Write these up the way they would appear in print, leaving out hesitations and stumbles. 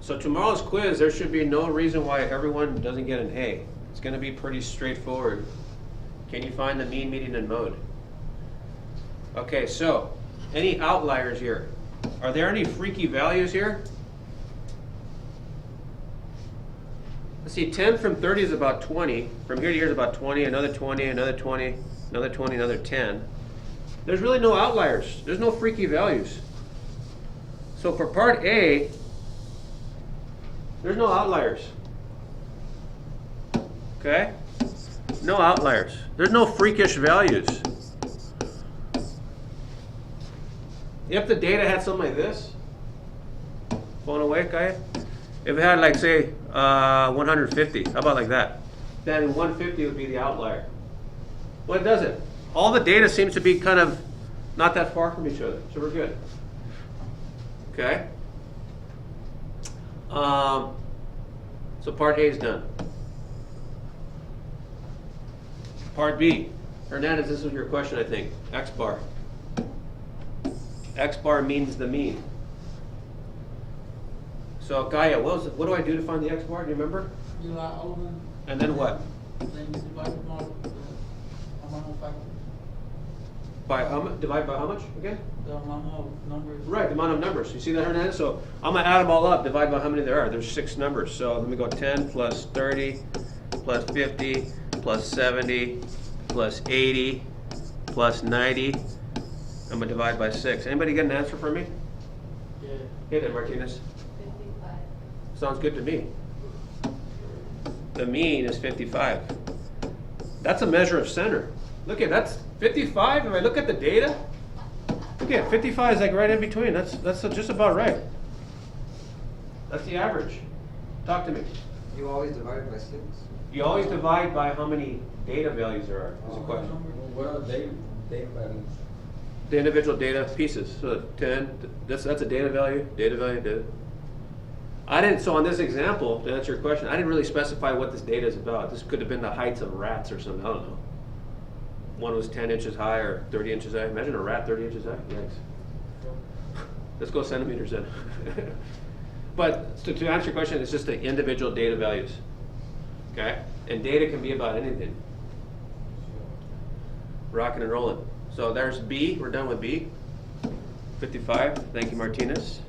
So tomorrow's quiz, there should be no reason why everyone doesn't get an A. It's going to be pretty straightforward. Can you find the mean, median, and mode? Okay, so any outliers here? Are there any freaky values here? Let's see, 10 from 30 is about 20. From here to here is about 20, another 20, another 20, another 20, another 10. There's really no outliers. There's no freaky values. So for part A, there's no outliers. Okay? No outliers. There's no freakish values. If the data had something like this, phone awake, guy? If it had like say 150, how about like that? Then 150 would be the outlier. Well, it doesn't. All the data seems to be kind of not that far from each other, so we're good. Okay? So part A is done. Part B. Hernandez, this was your question, I think. X bar. X bar means the mean. So Gaia, what do I do to find the X bar? Do you remember? You are over. And then what? Then you divide it by the amount of factors. Divide by how much again? The amount of numbers. Right, the amount of numbers. You see that, Hernandez? So I'm going to add them all up, divide by how many there are. There's 6 numbers. So let me go 10 plus 30 plus 50 plus 70 plus 80 plus 90. I'm going to divide by 6. Anybody get an answer for me? Yeah. Hit it, Martinez. 55. Sounds good to me. The mean is 55. That's a measure of center. Look at that's 55. If I look at the data, look at 55 is like right in between. That's just about right. That's the average. Talk to me. You always divide by 6? You always divide by how many data values there are. Is a question. What are data values? The individual data pieces. So 10. That's a data value. Data value. Data. I didn't. So on this example, to answer your question, I didn't really specify what this data is about. This could have been the heights of rats or something. I don't know. One was 10 inches high or 30 inches high. Imagine a rat 30 inches high. Yikes. Let's go centimeters then. But to answer your question, it's just the individual data values. Okay? And data can be about anything. Rocking and rolling. So there's B. We're done with B. 55. Thank you, Martinez.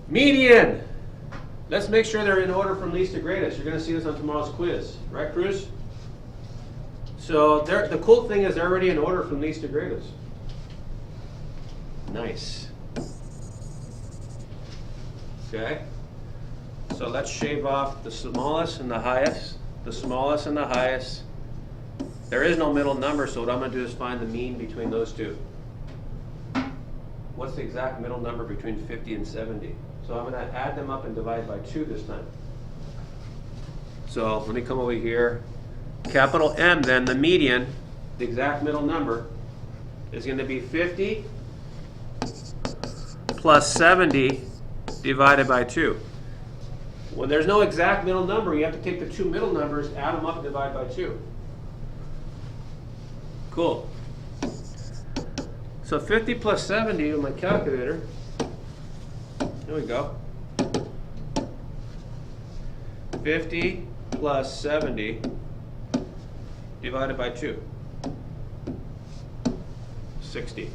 Median. Let's make sure they're in order from least to greatest. You're going to see this on tomorrow's quiz. Right, Cruz? So the cool thing is they're already in order from least to greatest. Nice. Okay. So let's shave off the smallest and the highest. The smallest and the highest. There is no middle number, so what I'm going to do is find the mean between those two. What's the exact middle number between 50 and 70? So I'm going to add them up and divide by 2 this time. So let me come over here. Capital M, then the median, the exact middle number, is going to be 50 plus 70 divided by 2. When there's no exact middle number, you have to take the 2 middle numbers, add them up, and divide by 2. Cool. So 50 plus 70 on my calculator. There we go. 50 plus 70 divided by 2. 60.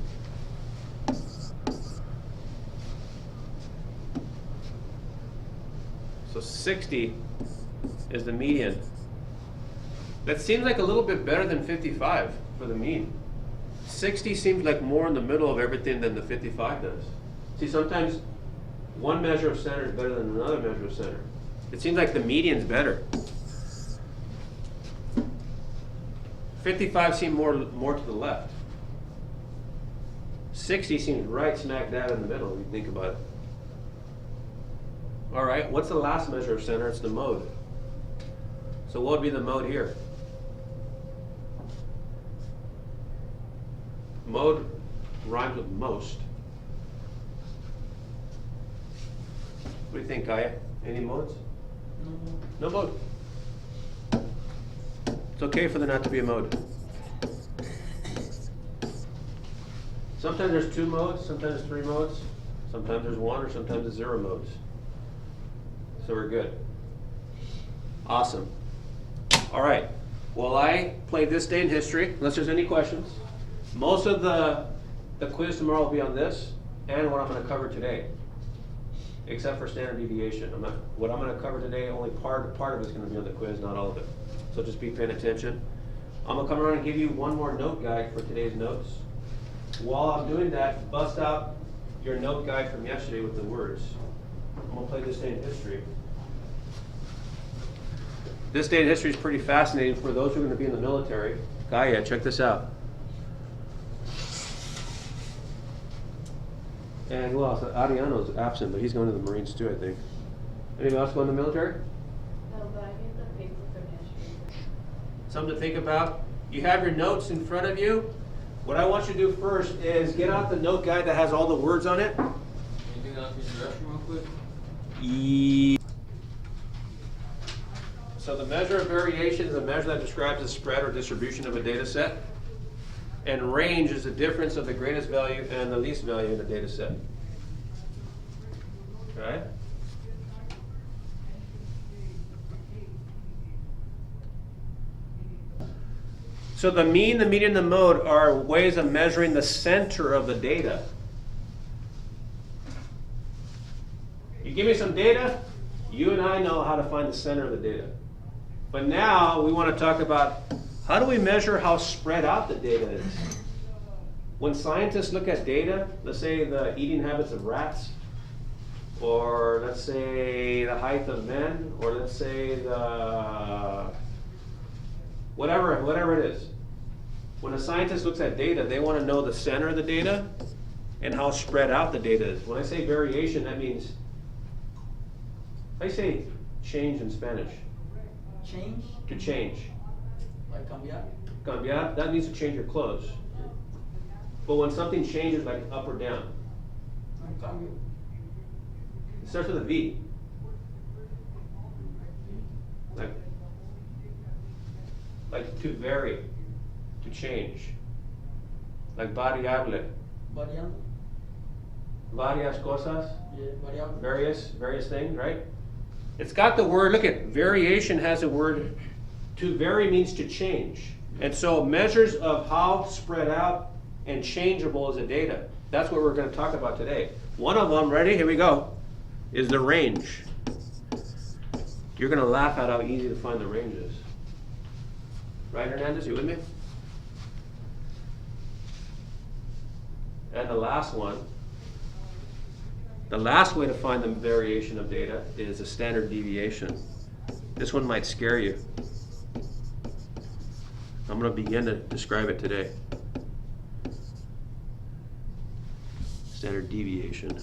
So 60 is the median. That seems like a little bit better than 55 for the mean. 60 seems like more in the middle of everything than the 55 does. See, sometimes one measure of center is better than another measure of center. It seems like the median's better. 55 seems more to the left. 60 seems right smack dab in the middle if you think about it. All right, what's the last measure of center? It's the mode. So what would be the mode here? Mode rhymes with most. What do you think, Kaya? Any modes? No mode. It's okay for there not to be a mode. Sometimes there's 2 modes, sometimes there's 3 modes, sometimes there's 1, or sometimes there's 0 modes. So we're good. Awesome. All right. Well, I played this day in history, unless there's any questions. Most of the quiz tomorrow will be on this and what I'm going to cover today, except for standard deviation. What I'm going to cover today, only part of it is going to be on the quiz, not all of it. So just be paying attention. I'm going to come around and give you one more note guide for today's notes. While I'm doing that, bust out your note guide from yesterday with the words. I'm going to play this day in history. This day in history is pretty fascinating for those who are going to be in the military. Gaia, check this out. And who else? Ariano's absent, but he's going to the Marines too, I think. Anyone else going to the military? No, but I need the paper from yesterday. Something to think about. You have your notes in front of you. What I want you to do first is get out the note guide that has all the words on it. Anything else in the restroom real quick? So the measure of variation is a measure that describes the spread or distribution of a data set. And range is the difference of the greatest value and the least value in the data set. Okay? So the mean, the median, the mode are ways of measuring the center of the data. You give me some data, you and I know how to find the center of the data. But now we want to talk about how do we measure how spread out the data is. When scientists look at data, let's say the eating habits of rats, or let's say the height of men, or let's say the whatever it is. When a scientist looks at data, they want to know the center of the data and how spread out the data is. When I say variation, that means, I say change in Spanish. Change? To change. Like cambiar? Cambiar, that means to change your clothes. But when something changes, like up or down, Un cambio. it starts with a V. Like to vary, to change. Like variable. Variando? Varias cosas, Yeah, variable. various things, right? It's got the word, look at, variation has a word, to vary means to change. And so measures of how spread out and changeable is the data. That's what we're going to talk about today. One of them, ready, here we go, is the range. You're going to laugh at how easy to find the range is. Right, Hernandez, you with me? And the last one, the last way to find the variation of data is a standard deviation. This one might scare you. I'm going to begin to describe it today. Standard deviation.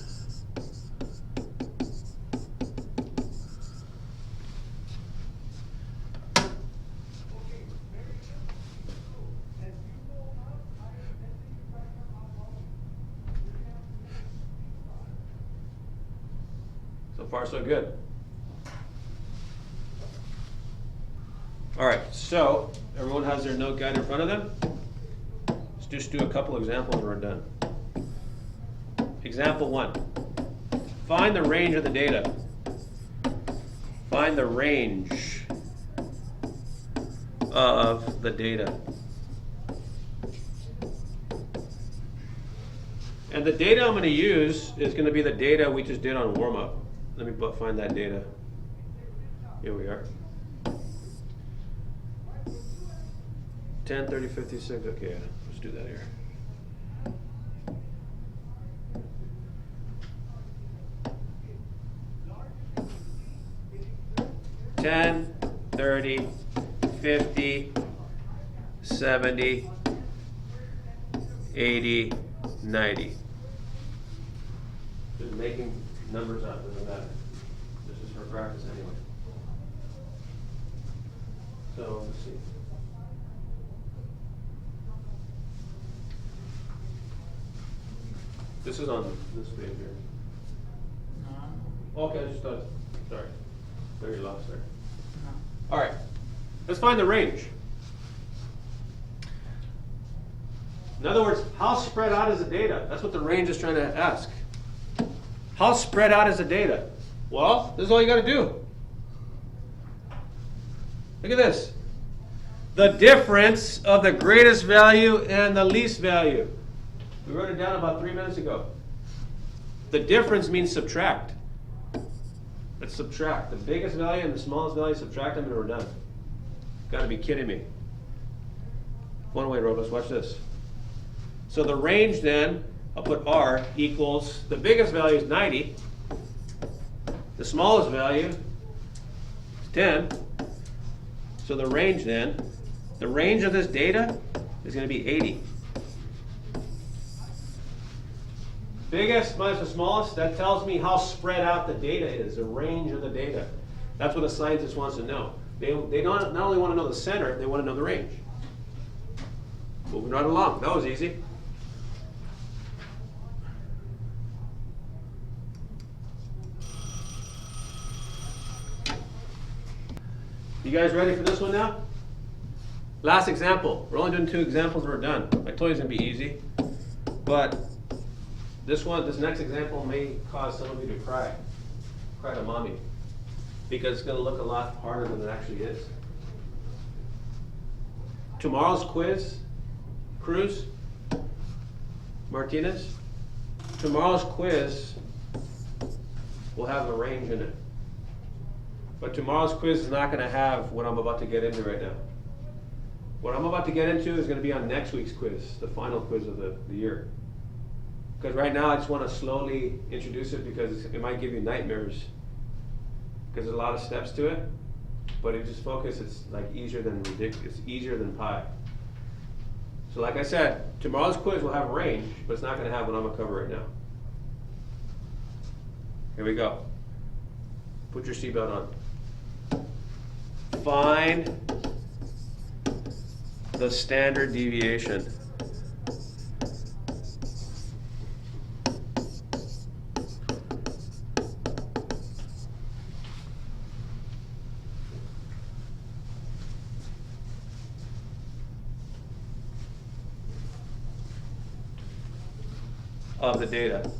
So far, so good. All right, so everyone has their note guide in front of them. Let's just do a couple examples and we're done. Example 1. Find the range of the data. Find the range of the data. And the data I'm going to use is going to be the data we just did on warm-up. Let me find that data. Here we are. 10, 30, 56. Okay, let's do that here. 10, 30, 50, 70, 80, 90. Just making numbers up, doesn't matter. This is for practice anyway. So let's see. This is on this page here. No. Okay, I just thought, sorry. There you lost there. No. All right, let's find the range. In other words, how spread out is the data? That's what the range is trying to ask. How spread out is the data? Well, this is all you got to do. Look at this. The difference of the greatest value and the least value. We wrote it down about 3 minutes ago. The difference means subtract. Let's subtract. The biggest value and the smallest value, subtract them and we're done. Got to be kidding me. One way, Robus, watch this. So the range then, I'll put R equals, the biggest value is 90. The smallest value is 10. So the range then, the range of this data is going to be 80. Biggest minus the smallest, that tells me how spread out the data is, the range of the data. That's what a scientist wants to know. They don't not only want to know the center, they want to know the range. Moving right along. That was easy. You guys ready for this one now? Last example. We're only doing 2 examples and we're done. I told you it's going to be easy. But this next example may cause some of you to cry. Cry to mommy. Because it's going to look a lot harder than it actually is. Tomorrow's quiz, Cruz, Martinez, tomorrow's quiz will have a range in it. But tomorrow's quiz is not going to have what I'm about to get into right now. What I'm about to get into is going to be on next week's quiz, the final quiz of the year. Because right now I just want to slowly introduce it because it might give you nightmares. Because there's a lot of steps to it. But if you just focus, it's like easier than ridiculous. It's easier than pi. So like I said, tomorrow's quiz will have a range, but it's not going to have what I'm going to cover right now. Here we go. Put your seatbelt on. Find the standard deviation. Of the data.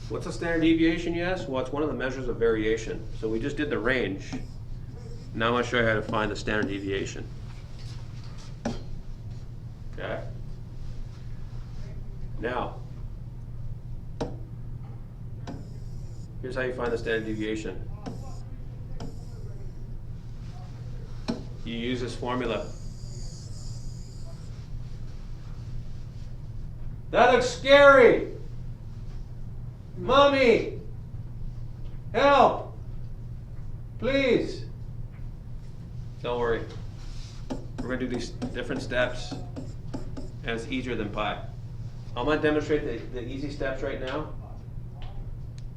What's a standard deviation, you ask? Well, it's one of the measures of variation. So we just did the range. Now I'm going to show you how to find the standard deviation. Okay? Now, here's how you find the standard deviation. You use this formula. That looks scary. Mommy, help, please. Don't worry. We're going to do these different steps, and it's easier than pi. I'm going to demonstrate the easy steps right now,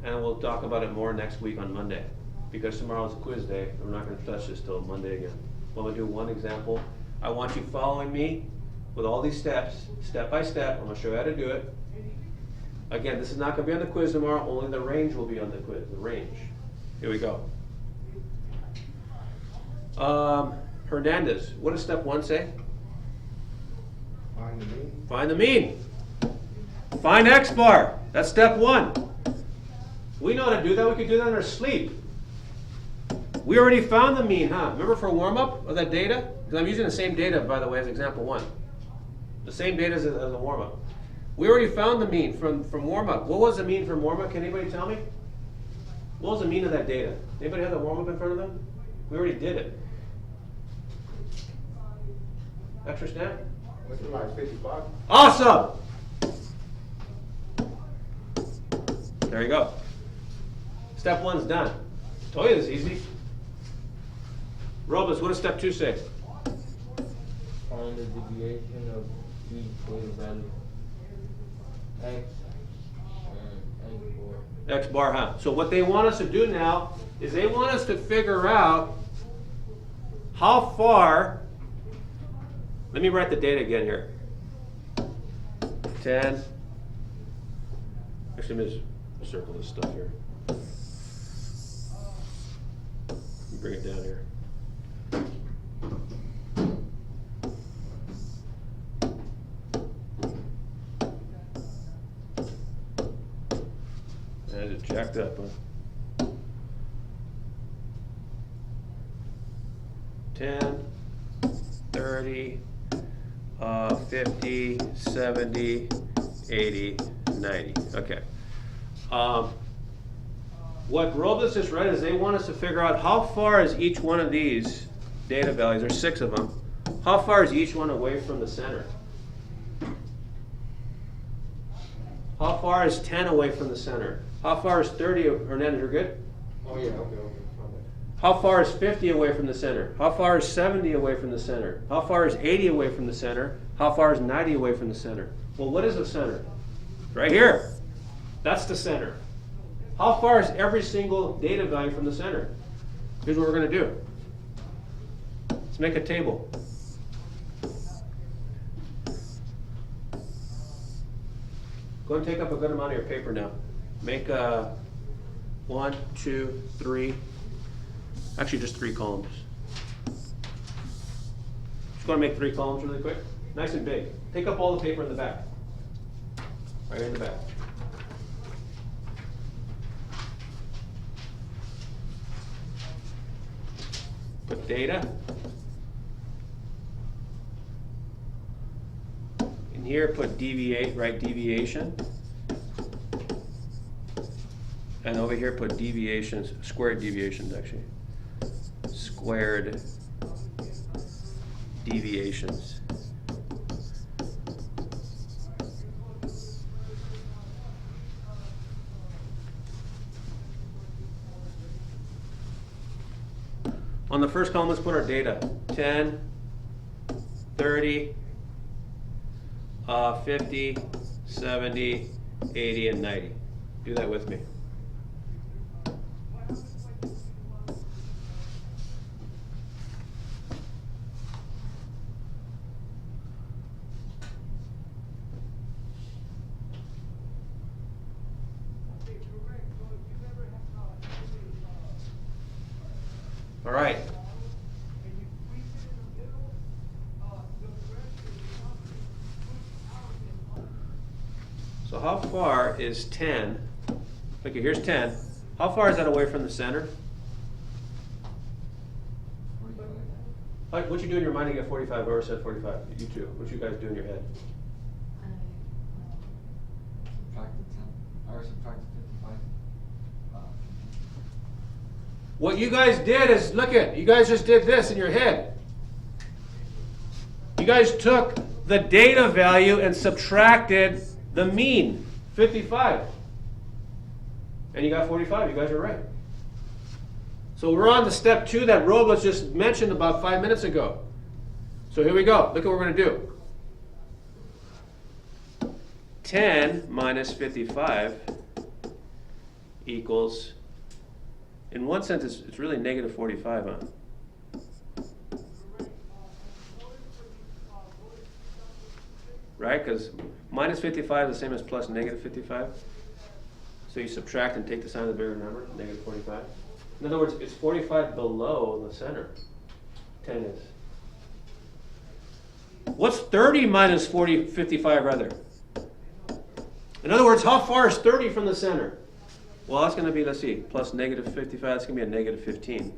and we'll talk about it more next week on Monday, because tomorrow's a quiz day, and we're not going to touch this till Monday again. I'm going to do one example. I want you following me with all these steps, step by step. I'm going to show you how to do it. Again, this is not going to be on the quiz tomorrow, only the range will be on the quiz, the range. Here we go. Hernandez, what does step 1 say? Find the mean. Find the mean. Find X bar. That's step 1. We know how to do that. We could do that in our sleep. We already found the mean, huh? Remember for warm-up of that data? Because I'm using the same data, by the way, as example 1. The same data as a warm-up. We already found the mean from warm-up. What was the mean from warm-up? Can anybody tell me? What was the mean of that data? Anybody have the warm-up in front of them? We already did it. Extra snap? What's it like, 55? Awesome! There you go. Step 1's done. Told you this is easy. Robus, what does step 2 say? Find the deviation of each wave value. X and X bar. X bar, huh? So what they want us to do now is they want us to figure out how far. Let me write the data again here. 10. Actually, let me just circle this stuff here. Bring it down here. That is jacked up, huh? 10, 30, 50, 70, 80, 90. Okay. What Robles just read is they want us to figure out how far is each one of these data values, there's 6 of them, how far is each one away from the center? How far is 10 away from the center? How far is 30, Hernandez, you're good? Oh, yeah, okay. How far is 50 away from the center? How far is 70 away from the center? How far is 80 away from the center? How far is 90 away from the center? Well, what is the center? Right here. That's the center. How far is every single data value from the center? Here's what we're going to do. Let's make a table. Go and take up a good amount of your paper now. Make 1, 2, 3. Actually, just 3 columns. Just going to make 3 columns really quick. Nice and big. Take up all the paper in the back. Right here in the back. Put data. In here, put deviation. And over here, put deviations, squared deviations actually. Squared deviations. On the first column, let's put our data. 10, 30, 50, 70, 80, and 90. Do that with me. All right. So how far is 10? Okay, here's 10. How far is that away from the center? What you do in your mind to get 45? Whoever said 45? You two. What you guys do in your head? Subtract the 10, or subtract the 55. What you guys did is, look at, you guys just did this in your head. You guys took the data value and subtracted the mean, 55. And you got 45, you guys are right. So we're on to step 2 that Robles just mentioned about 5 minutes ago. So here we go, look at what we're gonna do. 10 minus 55 equals, in one sense, it's really negative 45, huh? Right? Because minus 55 is the same as plus negative 55. So you subtract and take the sign of the bigger number, negative 45. In other words, it's 45 below the center. 10 is. What's 30 minus 55 rather? In other words, how far is 30 from the center? Well, that's going to be, let's see, plus negative 55, that's going to be a negative 15.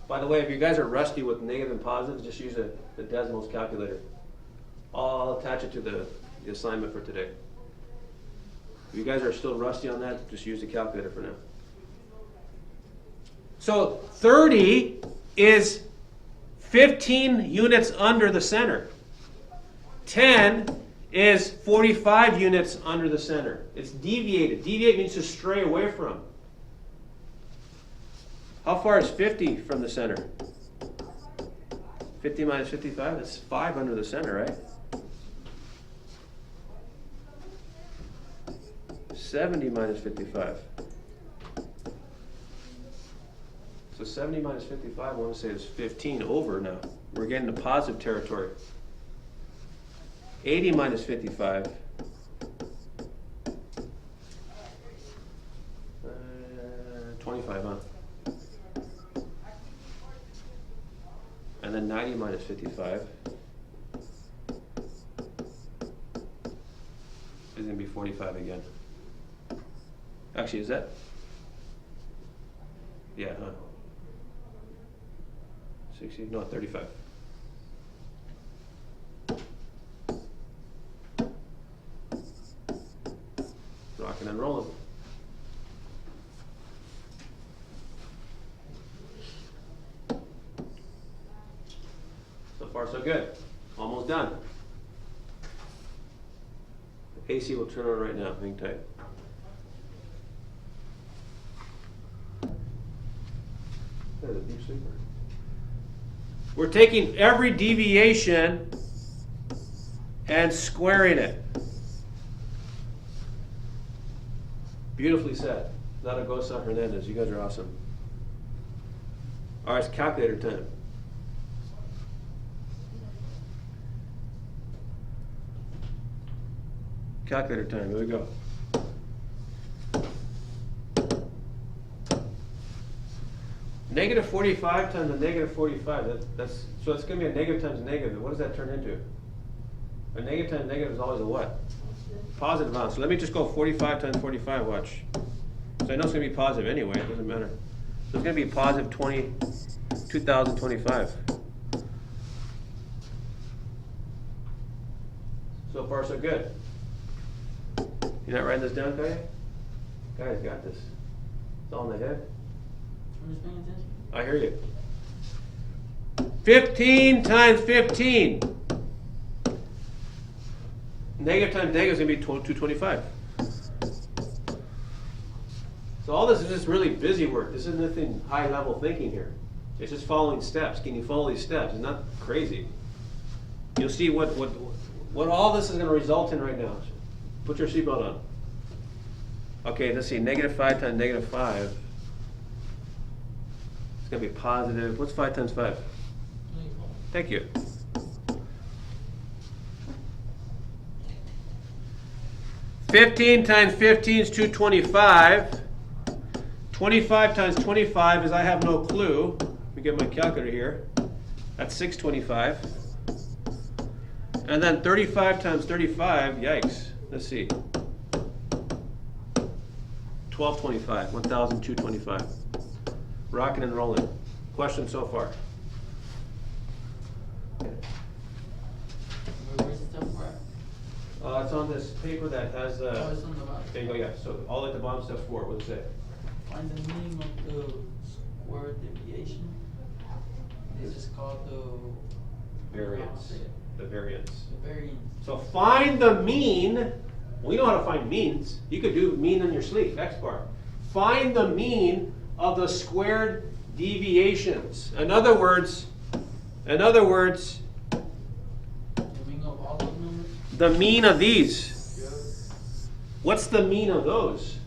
By the way, if you guys are rusty with negative and positives, just use the decimals calculator. I'll attach it to the assignment for today. If you guys are still rusty on that, just use the calculator for now. So 30 is 15 units under the center. 10 is 45 units under the center. It's deviated. Deviate means to stray away from. How far is 50 from the center? 50 minus 55, that's 5 under the center, right? 70 minus 55. So 70 minus 55, I want to say is 15 over now. We're getting to positive territory. 80 minus 55. 25, huh? And then 90 minus 55 is going to be 45 again. Actually, is that? Yeah, huh? 60, no, 35. Rocking and rolling. So far, so good. Almost done. The AC will turn on right now. Hang tight. That is a deep sleeper. We're taking every deviation and squaring it. Beautifully said. Zaragoza Hernandez, you guys are awesome. All right, it's calculator time. Calculator time, here we go. Negative 45 times a negative 45, so it's going to be a negative times a negative. What does that turn into? A negative times negative is always a what? Positive amount. So let me just go 45 times 45, watch. So I know it's going to be positive anyway, it doesn't matter. So it's going to be positive 2025. So far, so good. You're not writing this down, Kaya? Kaya's got this. It's all in the head. I'm just paying attention. I hear you. 15 times 15. Negative times negative is going to be 225. So all this is just really busy work. This is nothing high level thinking here. It's just following steps. Can you follow these steps? It's not crazy. You'll see what all this is going to result in right now. Put your seatbelt on. Okay, let's see. Negative 5 times negative 5. It's going to be positive. What's 5 times 5? 24. Thank you. $15 times 15 is 225. 25 times 25 is I have no clue. Let me get my calculator here. That's 625. And then 35 times 35, yikes. Let's see. 1225, 1,225. Rocking and rolling. Question so far? Where's the stuff for? It's on this paper that has Oh, it's on the bottom. there you go, yeah. So all at the bottom, step 4. What's it say? Find the meaning of the square deviation. This is called the Variance. The variance. The variance. So find the mean. We know how to find means. You could do mean on your sleeve, X bar. Find the mean of the squared deviations. In other words, The meaning of all those numbers. the mean of these. What's the mean of those?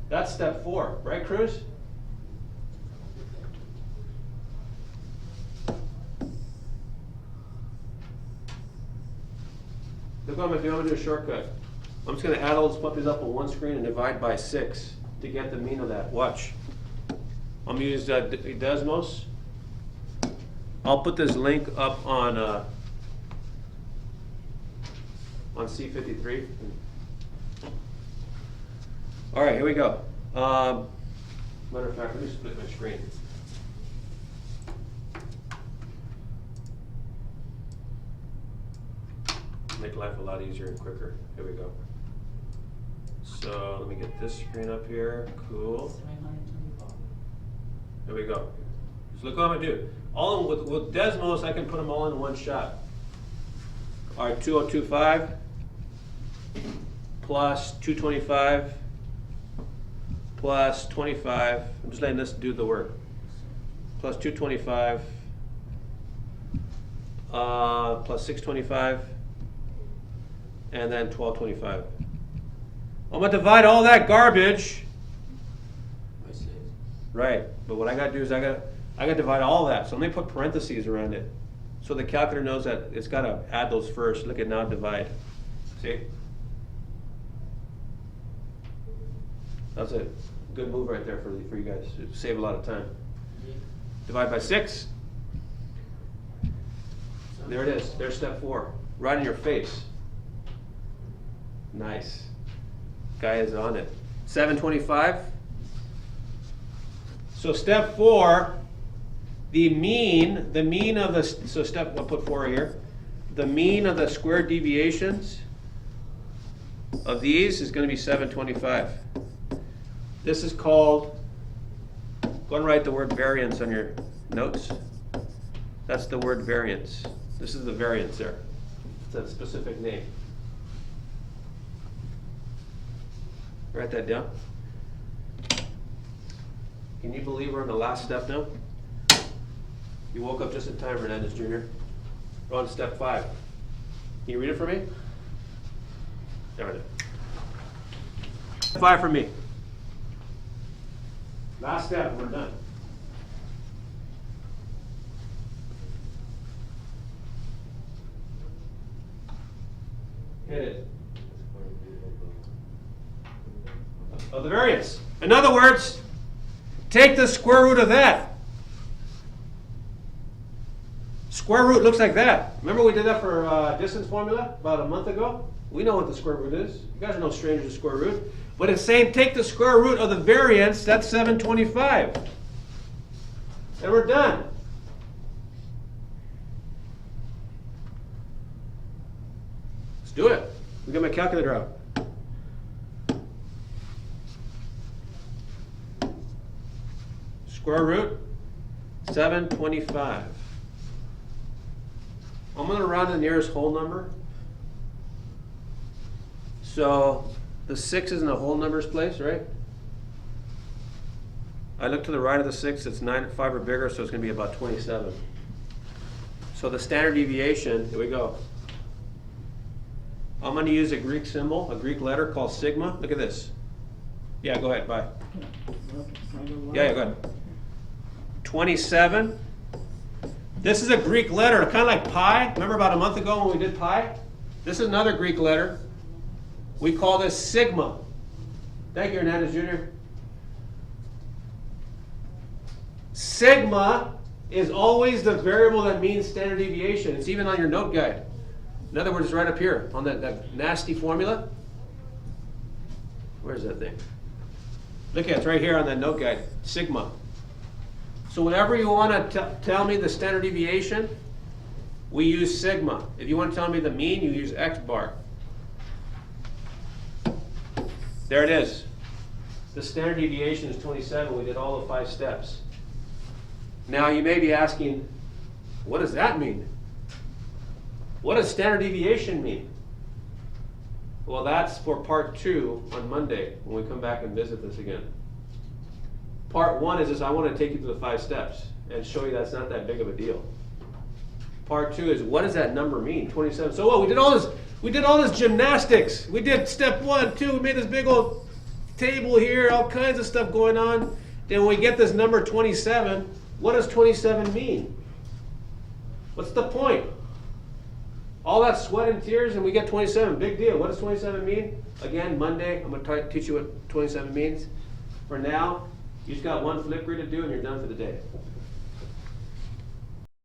That's step 4, right, Cruz? Look, if you want to do a shortcut, I'm just going to add all those puppies up on one screen and divide by 6 to get the mean of that. Watch. I'm going to use Desmos. I'll put this link up on C53. All right, here we go. Matter of fact, let me split my screen. Make life a lot easier and quicker. Here we go. So let me get this screen up here. Cool. 725. Here we go. So look what I'm gonna do. All with Desmos, I can put them all in one shot. All right, 2025 plus 225 plus 25. I'm just letting this do the work. Plus 225 plus 625 and then 1225. I'm gonna divide all that garbage. By 6. Right, but what I gotta do is I gotta divide all that. So let me put parentheses around it. So the calculator knows that it's gotta add those first. Look at now divide. See? That's a good move right there for you guys. It'll save a lot of time. Yeah. Divide by 6. There it is. There's step 4. Right in your face. Nice. Guy is on it. 725. So step 4, the mean of the, so step, I'll put 4 here. The mean of the squared deviations of these is going to be 725. This is called, go and write the word variance on your notes. That's the word variance. This is the variance there. It's a specific name. Write that down. Can you believe we're on the last step now? You woke up just in time, Hernandez Jr. We're on step 5. Can you read it for me? There it is. 5 for me. Last step, and we're done. Hit it. Of the variance. In other words, take the square root of that. Square root looks like that. Remember we did that for distance formula about a month ago? We know what the square root is. You guys are no strangers to square root. But it's saying take the square root of the variance, that's 725. And we're done. Let's do it. We got my calculator out. Square root 725. I'm going to round the nearest whole number. So the 6 is in the whole numbers place, right? I look to the right of the 6, it's 9, 5 or bigger, so it's going to be about 27. So the standard deviation, here we go. I'm going to use a Greek symbol, a Greek letter called sigma. Look at this. Yeah, go ahead, bye. Yeah, go ahead. 27. This is a Greek letter, kind of like pi. Remember about a month ago when we did pi? This is another Greek letter. We call this sigma. Thank you, Hernandez Jr. Sigma is always the variable that means standard deviation. It's even on your note guide. In other words, it's right up here on that nasty formula. Where's that thing? Look at it, it's right here on that note guide, sigma. So whenever you want to tell me the standard deviation, we use sigma. If you want to tell me the mean, you use x bar. There it is. The standard deviation is 27. We did all the 5 steps. Now you may be asking, what does that mean? What does standard deviation mean? Well, that's for part 2 on Monday when we come back and visit this again. Part 1 is just I want to take you through the 5 steps and show you that's not that big of a deal. Part 2 is what does that number mean? 27. So what? We did all this gymnastics. We did step 1, 2. We made this big old table here, all kinds of stuff going on. Then we get this number 27. What does 27 mean? What's the point? All that sweat and tears and we get 27. Big deal. What does 27 mean? Again, Monday, I'm going to teach you what 27 means. For now, you just got one flip grid to do and you're done for the day.